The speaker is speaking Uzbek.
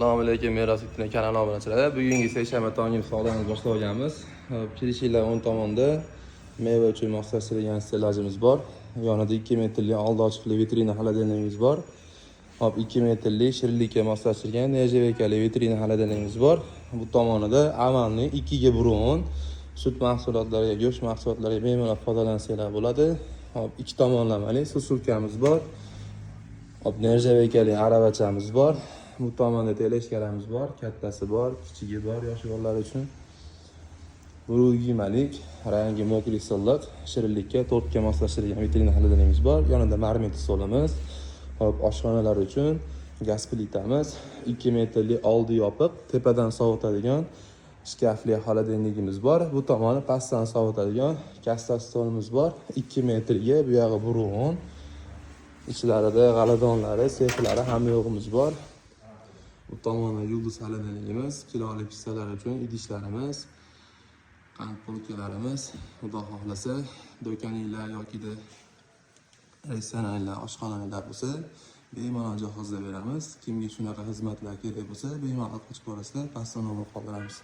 Assalomu alaykum, Meros Fitness kanali obunachilar. Bugungi seshanba tongi savdoni boshlab olganmiz. Kirishinglar o'ng tomonda meva uchun moslashtirilgan stellajimiz bor. Yonida 2 metrli oldi ochiqli vitrina xolodilnigimiz bor. Hop 2 metrli shirinlikka moslashtirilgan nejavekali vitrina xolodilnigimiz bor. Bu tomonida amalni 2 ga 1 sut mahsulotlariga, go'sht mahsulotlariga bemalol foydalansanglar bo'ladi. Hop ikki tomonlamali susulkamiz bor. Hop nejavekali aravachamiz bor. Bu tomonda teleshkaramiz bor, kattasi bor, kichigi bor, yosh bolalar uchun. Burugimalik, rangi mokri silliq, shirinlikka, tortga moslashtirilgan vitrina xolodilnigimiz bor. Yonida marmit stolimiz. Hop, oshxonalar uchun gaz plitamiz, 2 metrli oldi yopiq, tepadan sovutadigan shkafli xolodilnigimiz bor. Bu tomoni pastdan sovutadigan kassa stolimiz bor. 2 metrga, bu yog'i burug'on. Ichlarida g'aladonlari, sexlari hamma yo'g'imiz bor. Bu tomonda yulduz xolodilnigimiz, kiloli pissalar uchun idishlarimiz, qand polkalarimiz. Xudo xohlasa, do'koninglar yoki restoranlar, oshxonalar bo'lsa, bemalol jihozlab beramiz. Kimga shunaqa xizmatlar kerak bo'lsa, bemalol qochib borasizlar, pastdan nomer qoldiramiz.